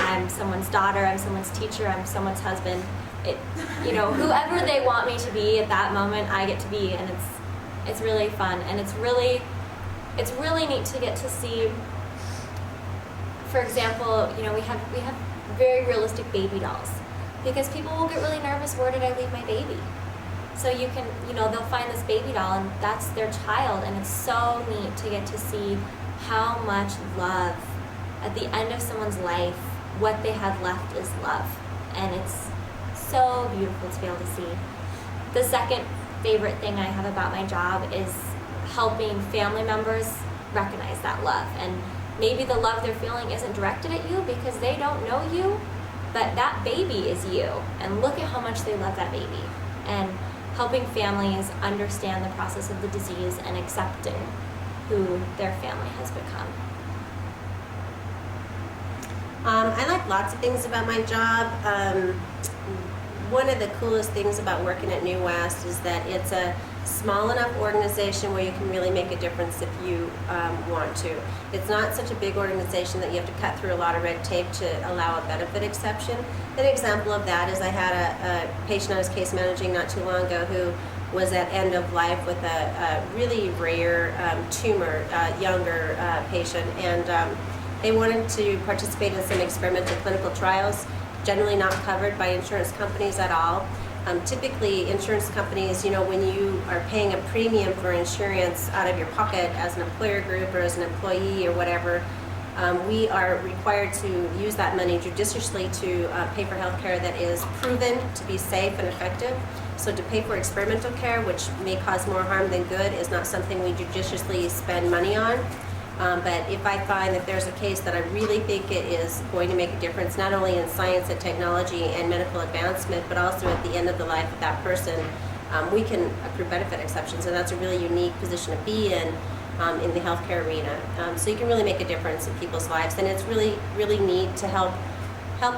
I'm someone's daughter, I'm someone's teacher, I'm someone's husband. it, you know, whoever they want me to be at that moment, I get to be, and it's really fun, and it's really neat to get to see. For example, you know, we have very realistic baby dolls, because people will get really nervous. Where did I leave my baby? So you can, you know, they'll find this baby doll, and that's their child, and it's so neat to get to see how much love at the end of someone's life, what they have left is love, and it's so beautiful to be able to see. The second favorite thing I have about my job is helping family members recognize that love, and maybe the love they're feeling isn't directed at you because they don't know you, but that baby is you, and look at how much they love that baby, and helping families understand the process of the disease and accepting who their family has become. I like lots of things about my job. One of the coolest things about working at New West is that it's a small enough organization where you can really make a difference if you want to. It's not such a big organization that you have to cut through a lot of red tape to allow a benefit exception. An example of that is I had a patient I was case managing not too long ago who was at end of life with a really rare tumor, younger patient, and they wanted to participate in some experimental clinical trials, generally not covered by insurance companies at all. Typically, insurance companies, you know, when you are paying a premium for insurance out of your pocket as an employer group or as an employee or whatever, we are required to use that money judiciously to pay for health care that is proven to be safe and effective. So to pay for experimental care, which may cause more harm than good, is not something we judiciously spend money on. But if I find that there's a case that I really think it is going to make a difference, not only in science and technology and medical advancement, but also at the end of the life of that person, we can accrue benefit exceptions, and that's a really unique position to be in the healthcare arena. So you can really make a difference in people's lives, and it's really, really neat to help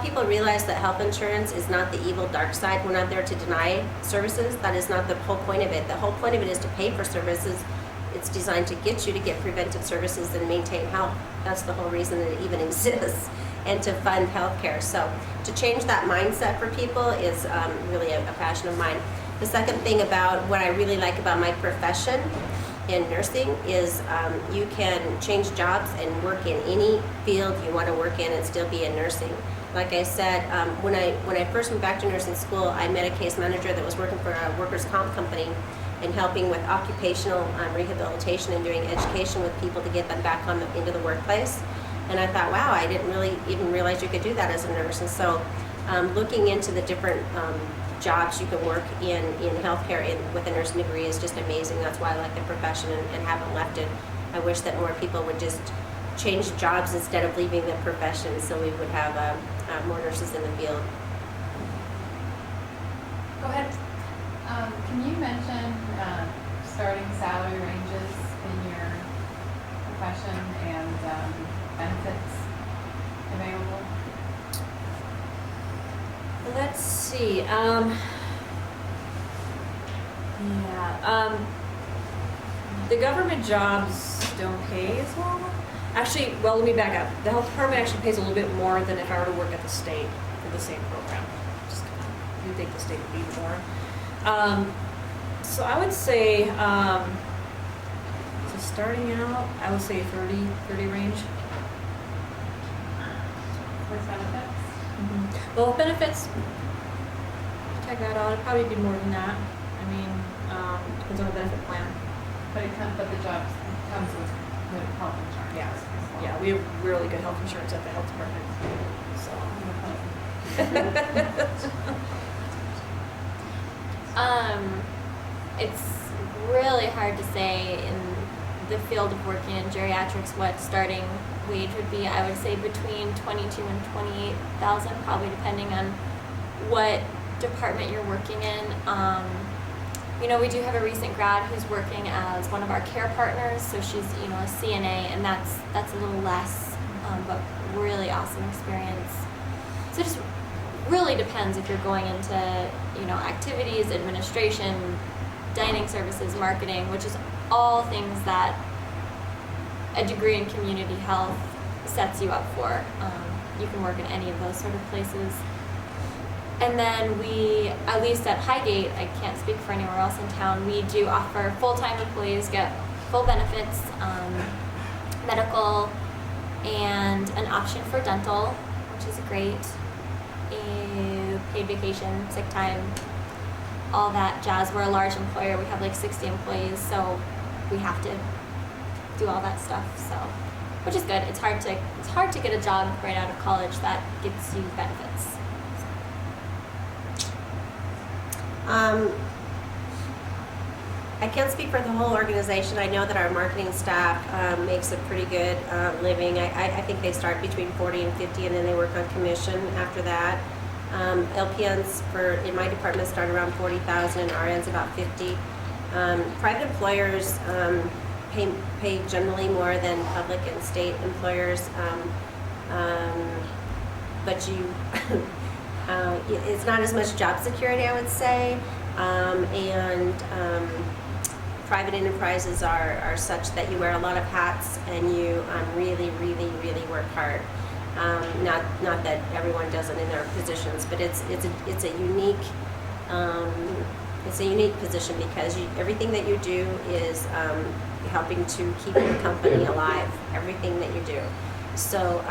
people realize that health insurance is not the evil dark side. We're not there to deny services. That is not the whole point of it. The whole point of it is to pay for services. It's designed to get you to get preventive services and maintain health. That's the whole reason that it even exists, and to fund healthcare. So to change that mindset for people is really a passion of mine. The second thing about what I really like about my profession in nursing is you can change jobs and work in any field you want to work in and still be in nursing. Like I said, when I first went back to nursing school, I met a case manager that was working for a workers' comp company and helping with occupational rehabilitation and doing education with people to get them back into the workplace. And I thought, wow, I didn't really even realize you could do that as a nurse. And so looking into the different jobs you can work in healthcare with a nursing degree is just amazing. That's why I like the profession and haven't left it. I wish that more people would just change jobs instead of leaving the profession, so we would have more nurses in the field. Go ahead. Can you mention starting salary ranges in your profession and benefits available? Let's see. The government jobs don't pay as well. Actually, well, let me back up. The health department actually pays a little bit more than if I were to work at the state for the same program. Just you'd think the state would be more. So I would say, so starting out, I would say 30 range. With benefits? Mm-hmm. Well, with benefits, check that out. It'd probably be more than that. I mean, depends on the benefit plan. But the job comes with health insurance. Yeah. as well. Yeah, we have really good health insurance at the health department. It's really hard to say in the field of working in geriatrics what starting wage would be. I would say between 22 and 28,000, probably depending on what department you're working in. You know, we do have a recent grad who's working as one of our care partners, so she's, you know, a CNA, and that's a little less, but really awesome experience. So it just really depends if you're going into, you know, activities, administration, dining services, marketing, which is all things that a degree in community health sets you up for. You can work in any of those sort of places. And then we, at least at Highgate, I can't speak for anywhere else in town, we do offer full-time employees get full benefits, medical, and an option for dental, which is great. Paid vacation, sick time, all that jazz. We're a large employer. We have like 60 employees, so we have to do all that stuff. So, which is good. It's hard to get a job right out of college that gets you benefits. I can't speak for the whole organization. I know that our marketing staff makes a pretty good living. I think they start between 40 and 50, and then they work on commission after that. LPNs in my department start around 40,000, and RNs about 50. Private employers pay generally more than public and state employers, but it's not as much job security, I would say, and private enterprises are such that you wear a lot of hats and you really work hard. Not that everyone doesn't in their positions, but it's a unique position because everything that you do is helping to keep your company alive. Everything that you do. So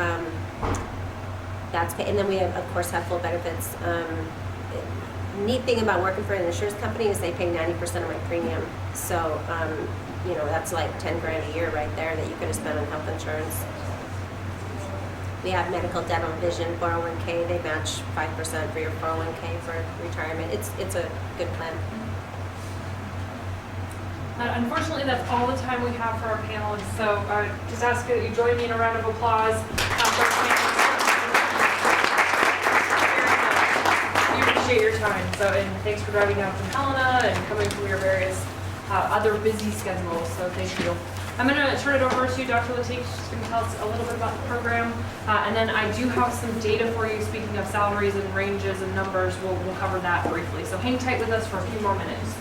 and then we of course have full benefits. Neat thing about working for an insurance company is they pay 90% of my premium. So that's like 10 grand a year right there that you could have spent on health insurance. We have medical, dental, vision, 401k. They match 5% for your 401k for retirement. It's a good plan. Unfortunately, that's all the time we have for our panelists. So just ask that you join me in a round of applause. For our panelists. We appreciate your time. So, and thanks for driving down from Helena and coming from your various other busy schedules. So thank you. I'm going to turn it over to Dr. Letiecq. She's going to tell us a little bit about the program. And then I do have some data for you, speaking of salaries and ranges and numbers. We'll cover that briefly. So hang tight with us for a few more minutes.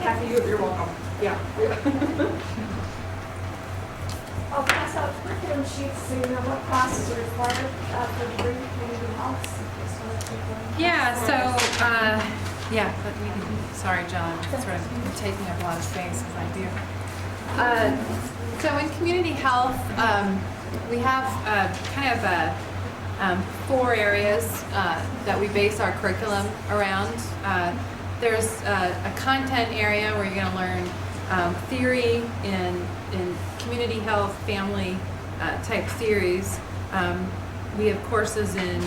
Kathy, you're welcome. Yeah. I'll pass out curriculum sheets so you know what classes are required for degree in community health. Sorry, John, that's right. You're taking up a lot of space as I do. So in community health, we have four areas that we base our curriculum around. There's a content area where you're going to learn theory in community health, family type theories. We have courses in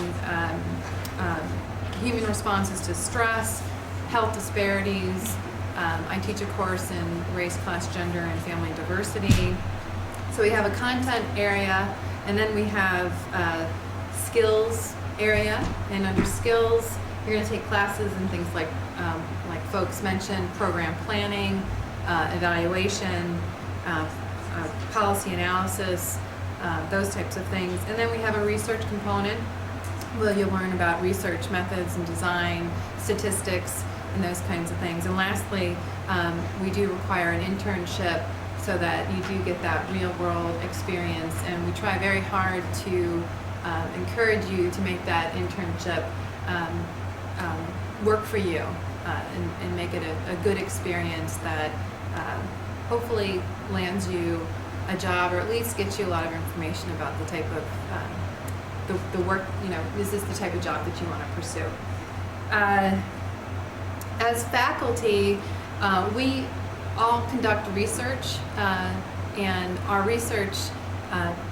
human responses to stress, health disparities. I teach a course in race, class, gender, and family diversity. So we have a content area, and then we have a skills area. And under skills, you're going to take classes in things like folks mentioned, program planning, evaluation, policy analysis, those types of things. And then we have a research component where you'll learn about research methods and design, statistics, and those kinds of things. And lastly, we do require an internship so that you do get that real world experience. And we try very hard to encourage you to make that internship work for you and make it a good experience that hopefully lands you a job, or at least gets you a lot of information about the type of the work, is this the type of job that you want to pursue? As faculty, we all conduct research, and our research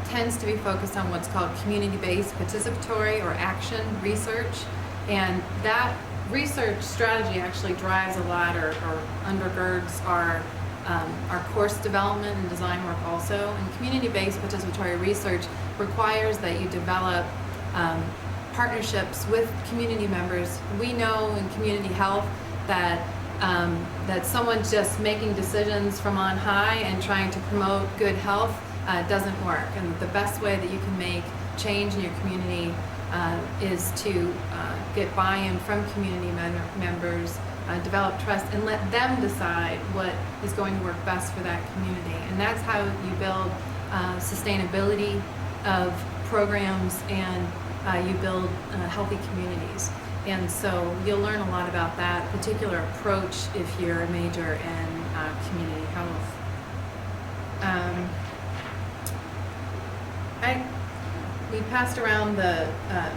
tends to be focused on what's called community-based participatory or action research, and that research strategy actually drives a lot or undergirds our course development and design work also. And community-based participatory research requires that you develop partnerships with community members. We know in community health that someone just making decisions from on high and trying to promote good health doesn't work. And the best way that you can make change in your community is to get buy-in from community members, develop trust, and let them decide what is going to work best for that community. And that's how you build sustainability of programs, and you build healthy communities. And so you'll learn a lot about that particular approach if you're a major in community health. We passed around the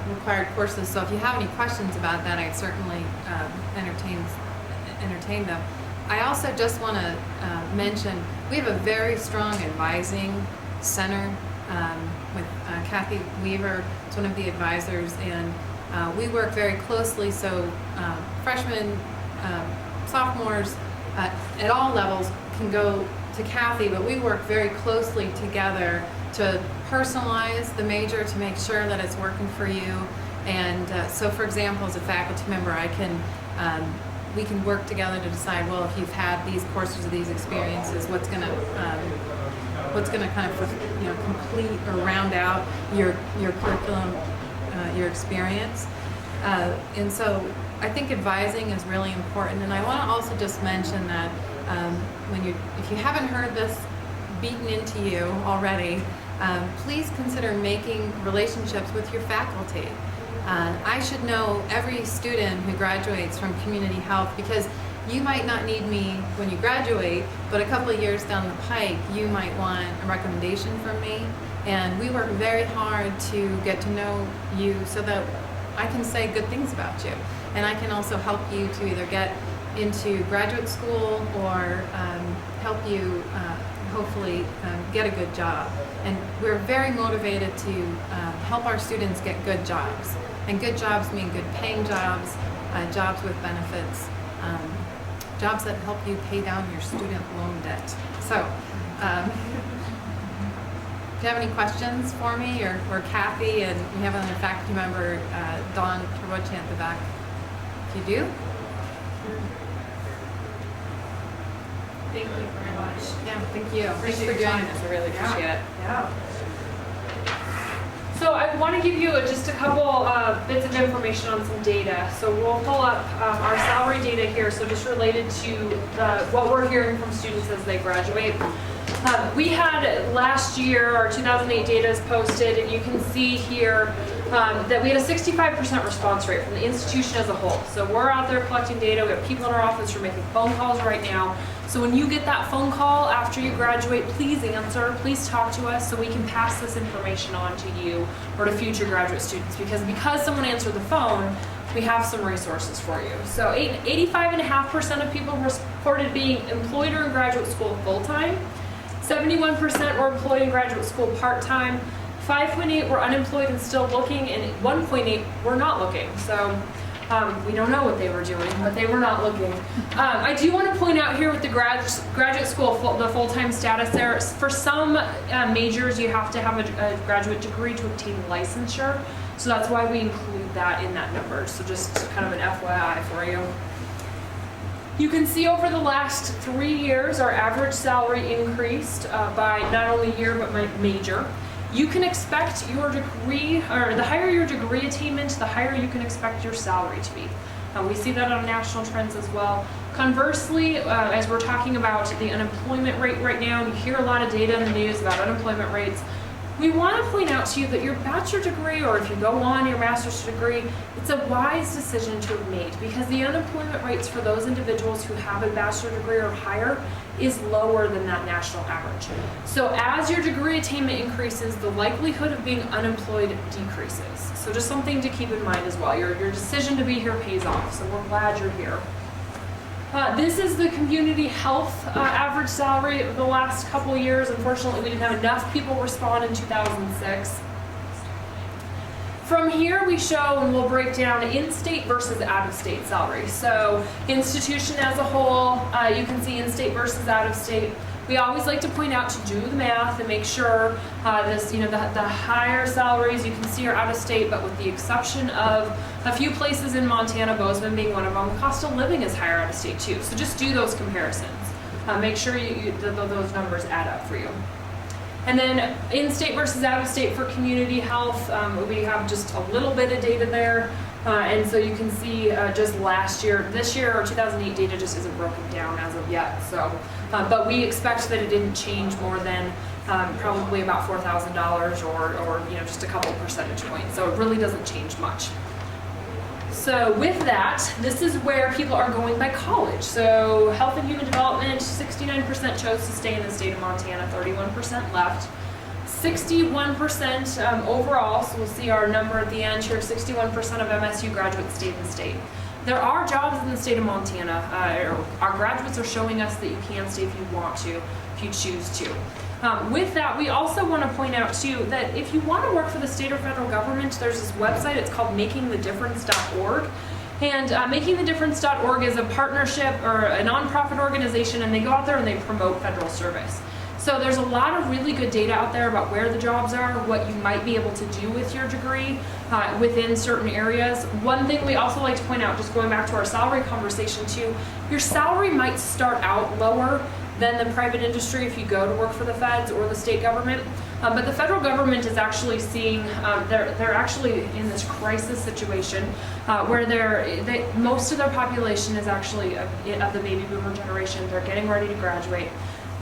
required courses, so if you have any questions about that, I'd certainly entertain them. I also just want to mention, we have a very strong advising center with Kathy Weaver, is one of the advisors, and we work very closely, so freshmen, sophomores, at all levels can go to Kathy, but we work very closely together to personalize the major to make sure that it's working for you. And so, for example, as a faculty member, we can work together to decide, well, if you've had these courses or these experiences, what's going to kind of complete or round out your curriculum, your experience. And so I think advising is really important. And I want to also just mention that if you haven't heard this beaten into you already, please consider making relationships with your faculty. I should know every student who graduates from community health, because you might not need me when you graduate, but a couple of years down the pike, you might want a recommendation from me. And we work very hard to get to know you so that I can say good things about you. And I can also help you to either get into graduate school or help you hopefully get a good job. And we're very motivated to help our students get good jobs. And good jobs mean good paying jobs, jobs with benefits, jobs that help you pay down your student loan debt. So, if you have any questions for me or Kathy, and we have another faculty member, Dawn Terwucci at the back, if you do. Thank you very much. Yeah, thank you. Thanks for Appreciate your doing time. this. I really appreciate it. Yeah. So I want to give you just a couple bits of information on some data. So we'll pull up our salary data here, so just related to what we're hearing from students as they graduate. We had last year, our 2008 data is posted, and you can see here that we had a 65% response rate from the institution as a whole. So we're out there collecting data. We have people in our office who are making phone calls right now. So when you get that phone call after you graduate, please answer, please talk to us so we can pass this information on to you or to future graduate students. Because someone answered the phone, we have some resources for you. So 85.5% of people reported being employed or in graduate school full-time. 71% were employed in graduate school part-time. 5.8 were unemployed and still looking, and 1.8 were not looking. So we don't know what they were doing, but they were not looking. I do want to point out here with the graduate school, the full-time status there, for some majors you have to have a graduate degree to obtain licensure. So that's why we include that in that number. So just kind of an FYI for you. You can see over the last 3 years, our average salary increased by not only year, but by major. You can expect your degree, or the higher your degree attainment, the higher you can expect your salary to be. We see that on national trends as well. Conversely, as we're talking about the unemployment rate right now, and you hear a lot of data in the news about unemployment rates, we want to point out to you that your bachelor degree, or if you go on your master's degree, it's a wise decision to have made, because the unemployment rates for those individuals who have a bachelor degree or higher is lower than that national average. So as your degree attainment increases, the likelihood of being unemployed decreases. So just something to keep in mind as well. Your decision to be here pays off, so we're glad you're here. This is the community health average salary of the last couple years. Unfortunately, we didn't have enough people respond in 2006. From here, we show, and we'll break down in-state versus out-of-state salary. So institution as a whole, you can see in-state versus out-of-state. We always like to point out to do the math and make sure the higher salaries you can see are out of state, but with the exception of a few places in Montana, Bozeman being one of them, cost of living is higher out of state too. So just do those comparisons. Make sure those numbers add up for you. And then in-state versus out-of-state for community health, we have just a little bit of data there. And so you can see just last year, this year, our 2008 data just isn't broken down as of yet. So, but we expect that it didn't change more than probably about $4,000 or just a couple percentage points. So it really doesn't change much. So with that, this is where people are going by college. So Health and Human Development, 69% chose to stay in the state of Montana, 31% left. 61% overall, so we'll see our number at the end here, 61% of MSU graduates stayed in the state. There are jobs in the state of Montana. Our graduates are showing us that you can stay if you want to, if you choose to. With that, we also want to point out too that if you want to work for the state or federal government, there's this website, it's called makingthedifference.org. And makingthedifference.org is a partnership or a nonprofit organization, and they go out there and they promote federal service. So there's a lot of really good data out there about where the jobs are, what you might be able to do with your degree within certain areas. One thing we also like to point out, just going back to our salary conversation too, your salary might start out lower than the private industry if you go to work for the feds or the state government. But the federal government is actually seeing, they're actually in this crisis situation where most of their population is actually of the baby boomer generation. They're getting ready to graduate.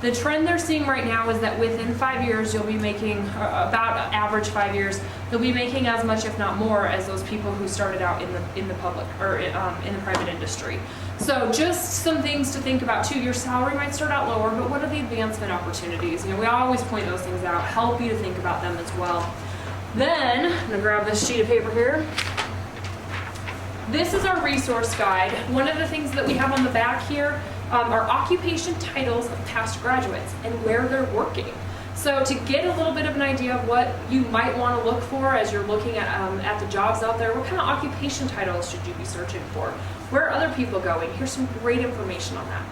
The trend they're seeing right now is that within 5 years, you'll be making, about average 5 years, you'll be making as much, if not more, as those people who started out in the public or in the private industry. So just some things to think about too. Your salary might start out lower, but what are the advancement opportunities? We always point those things out, help you to think about them as well. Then, I'm gonna grab this sheet of paper here. This is our resource guide. One of the things that we have on the back here are occupation titles of past graduates and where they're working. So to get a little bit of an idea of what you might want to look for as you're looking at the jobs out there, what kind of occupation titles should you be searching for? Where are other people going? Here's some great information on that.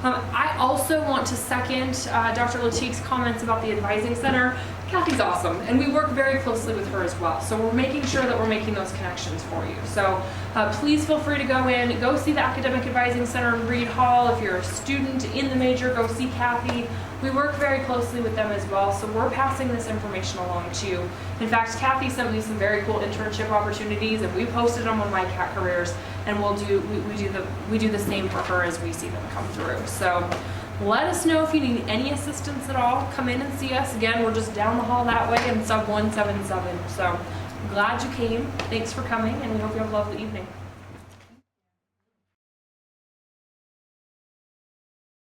I also want to second Dr. Letiecq's comments about the advising center. Kathy's awesome, and we work very closely with her as well. So we're making sure that we're making those connections for you. So please feel free to go in, go see the Academic Advising Center in Reed Hall. If you're a student in the major, go see Kathy. We work very closely with them as well, so we're passing this information along to you. In fact, Kathy sent me some very cool internship opportunities, and we posted them on My Cat Careers, and we do the same for her as we see them come through. So let us know if you need any assistance at all. Come in and see us. Again, we're just down the hall that way in sub 177. So glad you came. Thanks for coming, and we hope you have a lovely evening.